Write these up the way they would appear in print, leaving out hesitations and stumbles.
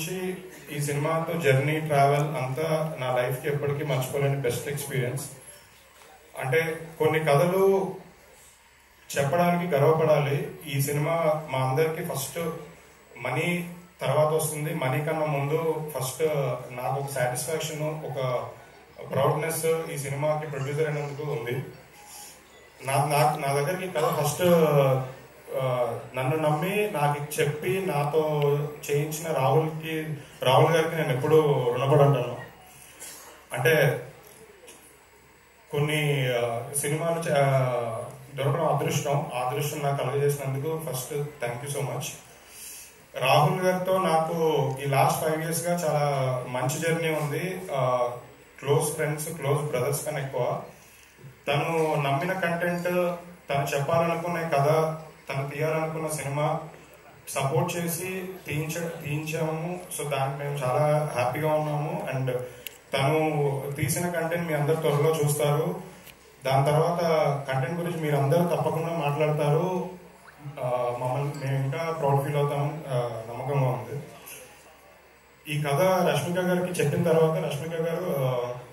నుంచి ఈ సినిమాతో జర్నీ ట్రావెల్ అంతా నా లైఫ్కి ఎప్పటికీ మర్చిపోలేని బెస్ట్ ఎక్స్పీరియన్స్. అంటే కొన్ని కథలు చెప్పడానికి గర్వపడాలి. ఈ సినిమా మా అందరికి ఫస్ట్ మనీ తర్వాత వస్తుంది. మనీ కన్నా ముందు ఫస్ట్ నాకు ఒక సాటిస్ఫాక్షన్, ఒక ప్రౌడ్నెస్ ఈ సినిమాకి ప్రొడ్యూసర్ అయినందుకు ఉంది. నా దగ్గరికి కథ ఫస్ట్ నన్ను నమ్మి నాకు చెప్పి నాతో చేయించిన రాహుల్ గారికి నేను ఎప్పుడు రుణపడి ఉంటాను. అంటే కొన్ని సినిమాలు దొరకడం అదృష్టం నాకు కలుగజేసినందుకు first thank you so much. Rahul గారితో నాకు ఈ లాస్ట్ 5 years గా చాలా మంచి జర్నీ ఉంది. క్లోజ్ ఫ్రెండ్స్, క్లోజ్ బ్రదర్స్ కన్నా ఎక్కువ. తను నమ్మిన కంటెంట్, తను చెప్పాలనుకునే కథ, తను తీయాలనుకున్న సినిమా సపోర్ట్ చేసి తీయించాము. సో దానికి మేము చాలా హ్యాపీగా ఉన్నాము. అండ్ తను తీసిన కంటెంట్ మీ అందరు త్వరలో చూస్తారు. దాని తర్వాత కంటెంట్ గురించి మీరు అందరూ తప్పకుండా మాట్లాడతారు. మమ్మల్ని మేము ఇంకా ప్రౌడ్ ఫీల్ అవుతాము, నమ్మకంగా ఉంది. ఈ కథ రష్మిక గారికి చెప్పిన తర్వాత రష్మిక గారు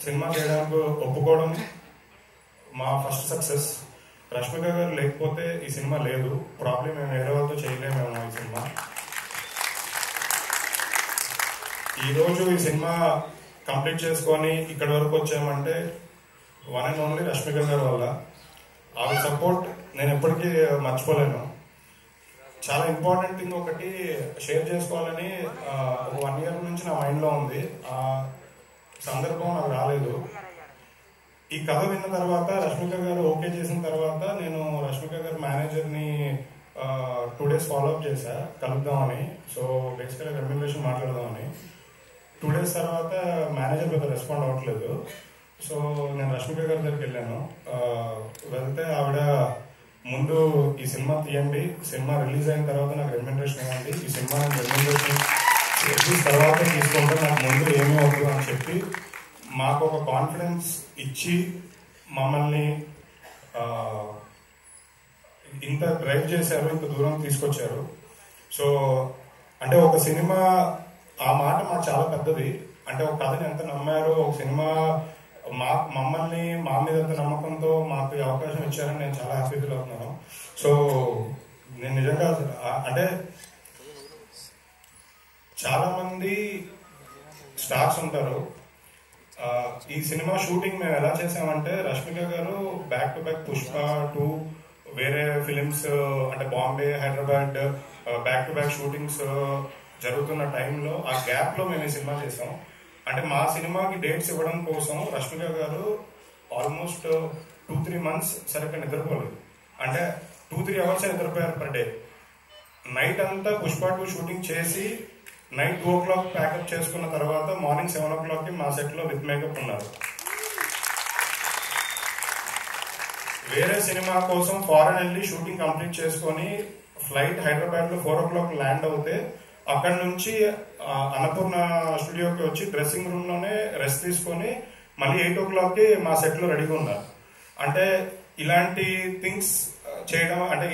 సినిమా చేయడానికి ఒప్పుకోవడం మా ఫస్ట్ సక్సెస్. రష్మిక గారు లేకపోతే ఈ సినిమా లేదు. ప్రాబ్లం మేము వేరే వాళ్ళతో చేయలేమేమో ఈ సినిమా. ఈరోజు ఈ సినిమా కంప్లీట్ చేసుకొని ఇక్కడి వరకు వచ్చామంటే వన్ అండ్ ఓన్లీ రష్మిక గారి వల్ల. ఆవిడ సపోర్ట్ నేను ఎప్పటికీ మర్చిపోలేను. చాలా ఇంపార్టెంట్ థింగ్ ఒకటి షేర్ చేసుకోవాలని ఒక 1 year నుంచి నా మైండ్లో ఉంది. ఆ సందర్భం నాకు రాలేదు. ఈ కథ విన్న తర్వాత రష్మిక గారు ఓకే చేసిన తర్వాత నేను రష్మిక గారి మేనేజర్ని 2 days ఫాలోఅప్ చేశా కలుద్దామని. సో బేసికల్గా రెమ్యునరేషన్ మాట్లాడదామని. 2 days తర్వాత మేనేజర్ పెద్ద రెస్పాండ్ అవ్వట్లేదు. సో నేను రష్మిక గారి దగ్గరికి వెళ్ళాను. వెళ్తే ఆవిడ ముందు ఈ సినిమా తీయండి, సినిమా రిలీజ్ అయిన తర్వాత నాకు రెమ్యునరేషన్ ఇవ్వండి, ఈ సినిమా రెమ్యునరేషన్ తర్వాత తీసుకుంటే నాకు ముందు ఏమీ అవుతుంది అని చెప్పి మాకు ఒక కాన్ఫిడెన్స్ ఇచ్చి మమ్మల్ని ఇంత డ్రైవ్ చేశారు, ఇంత దూరం తీసుకొచ్చారు. సో అంటే ఒక సినిమా ఆ మాట మాకు చాలా పెద్దది. అంటే ఒక కథని ఎంత నమ్మారో, ఒక సినిమా మమ్మల్ని మా మీద ఎంత నమ్మకంతో మాకు ఈ అవకాశం ఇచ్చారని నేను చాలా హ్యాపీ ఫీల్ అవుతున్నాను. సో నేను నిజంగా అంటే చాలా మంది స్టార్స్ ఉంటారు. ఈ సినిమా షూటింగ్ మేము ఎలా చేసామంటే రష్మిక గారు బ్యాక్ టు బ్యాక్ పుష్ప 2 వేరే ఫిలిమ్స్ అంటే Bombay, Hyderabad back to back shootings జరుగుతున్న టైంలో ఆ గ్యాప్ లో మేము ఈ సినిమా చేసాం. అంటే మా సినిమాకి డేట్స్ ఇవ్వడం కోసం రష్మిక గారు ఆల్మోస్ట్ 2-3 months సరిగ్గా నిద్రపోలేదు. అంటే 2-3 hours నిద్రపోయారు పర్ డే. నైట్ అంతా పుష్ప 2 షూటింగ్ చేసి నైట్ 2 o'clock ప్యాకప్ చేసుకున్న తర్వాత మార్నింగ్ 7 o'clock మా సెట్ లో విత్ మేకప్ ఉన్నారు. వేరే సినిమా కోసం ఫారెన్ వెళ్ళి షూటింగ్ కంప్లీట్ చేసుకొని ఫ్లైట్ హైదరాబాద్ లో 4 o'clock ల్యాండ్ అవుతే అక్కడ నుంచి అన్నపూర్ణ స్టూడియోకి వచ్చి డ్రెస్సింగ్ రూమ్ లోనే రెస్ట్ తీసుకొని మళ్ళీ 8 o'clock మా సెట్ లో రెడీగా ఉన్నారు. అంటే ఇలాంటి థింగ్స్ చేయడం, అంటే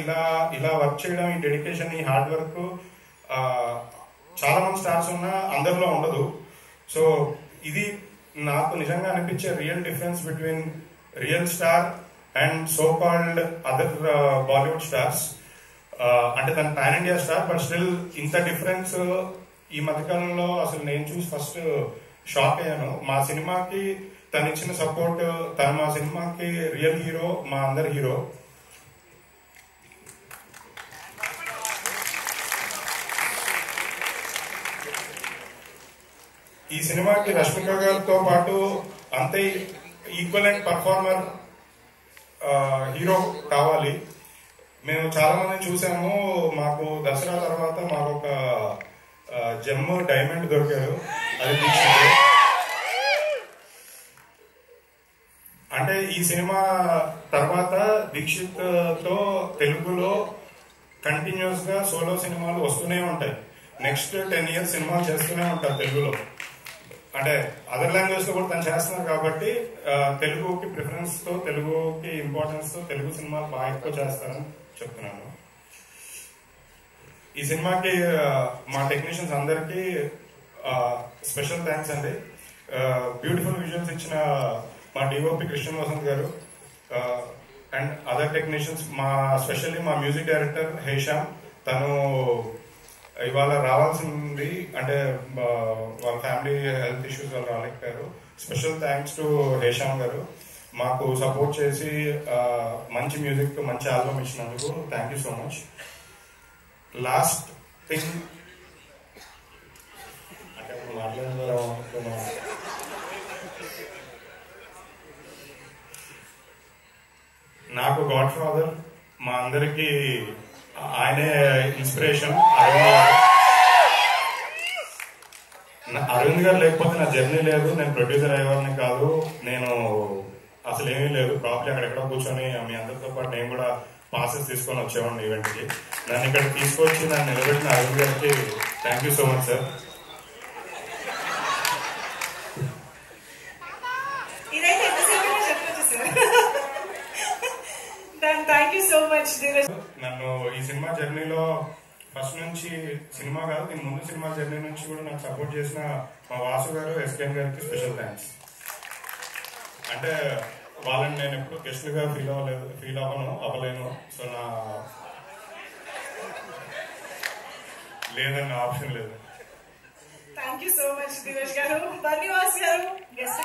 ఇలా వర్క్ చేయడం, ఈ డెడికేషన్, ఈ హార్డ్ వర్క్ చాలా మంది స్టార్స్ ఉన్నా అందరిలో ఉండదు. సో ఇది నాకు నిజంగా అనిపించే real difference between real star and so called other Bollywood stars. అంటే తన pan India star, but still ఇంత డిఫరెన్స్ ఈ మధ్యకాలంలో అసలు నేను చూసి ఫస్ట్ షాక్ అయ్యాను. మా సినిమాకి తను ఇచ్చిన సపోర్ట్, తను మా సినిమాకి రియల్ హీరో, మా అందరి హీరో. ఈ సినిమాకి రష్మిక గారితో పాటు అంతే ఈక్వలెంట్ పర్ఫార్మర్ హీరో కావాలి. మేము చాలా మందిని చూసాము. మాకు దసరా తర్వాత మాకు ఒక జెమ్ డైమండ్ దొరికారు, అది దీక్షిత్. అంటే ఈ సినిమా తర్వాత దీక్షిత్ తో తెలుగులో కంటిన్యూస్ గా సోలో సినిమాలు వస్తూనే ఉంటాయి. నెక్స్ట్ 10 years సినిమాలు చేస్తూనే ఉంటారు తెలుగులో. అంటే అదర్ లాంగ్వేజ్ లో కూడా తను చేస్తున్నారు కాబట్టి తెలుగుకి ప్రిఫరెన్స్ తో, తెలుగుకి ఇంపార్టెన్స్ తో తెలుగు సినిమాలు బాగా ఎక్కువ చేస్తారని చెప్తున్నాను. ఈ సినిమాకి మా టెక్నీషియన్స్ అందరికీ స్పెషల్ థ్యాంక్స్ అండి. బ్యూటిఫుల్ విజువల్స్ ఇచ్చిన మా డిఓపి కృష్ణ వసంత్ గారు అండ్ అదర్ టెక్నీషియన్స్, స్పెషల్లీ మా మ్యూజిక్ డైరెక్టర్ హేషామ్. తను ఇవాళ రావాల్సింది, అంటే వాళ్ళ ఫ్యామిలీ హెల్త్ ఇష్యూస్ వల్ల రాలేకపోయారు. స్పెషల్ థ్యాంక్స్ టు హేషామ్ గారు, మాకు సపోర్ట్ చేసి మంచి మ్యూజిక్, మంచి ఆల్బమ్ ఇచ్చినందుకు thank you so much. Last thing అంటే నాకు గాడ్ ఫాదర్, మా అందరికి ఆయనే ఇన్స్పిరేషన్. అరవింద్ గారు లేకపోతే నా జర్నీ లేదు, నేను ప్రొడ్యూసర్ అయ్యేవాడిని కాదు, నేను అసలు ఏమీ లేదు. ప్రాబ్లీ అక్కడెక్కడ కూర్చొని మీ అందరితో పాటు నేను కూడా పాసెస్ తీసుకొని వచ్చేవాడిని ఈవెంట్కి. నన్ను ఇక్కడ తీసుకొచ్చి నన్ను నిలబెట్టిన అరవింద్ గారికి thank you so much sir. నన్ను ఈ సినిమా జర్నీలో ఫస్ట్ నుంచి, సినిమా కాదు దీని ముందు సినిమా జర్నీ నుంచి కూడా నాకు సపోర్ట్ చేసిన మా వాసు గారు, ఎస్కేఎన్ గారికి స్పెషల్ థ్యాంక్స్. అంటే వాళ్ళని నేను ఎప్పుడు గెస్ట్గా ఫీల్ అవ్వలేను. సో లేదన్న ఆప్షన్ లేదు. Thank you so much Divesh గారు. బన్నీవాస్ గారు గెస్ట్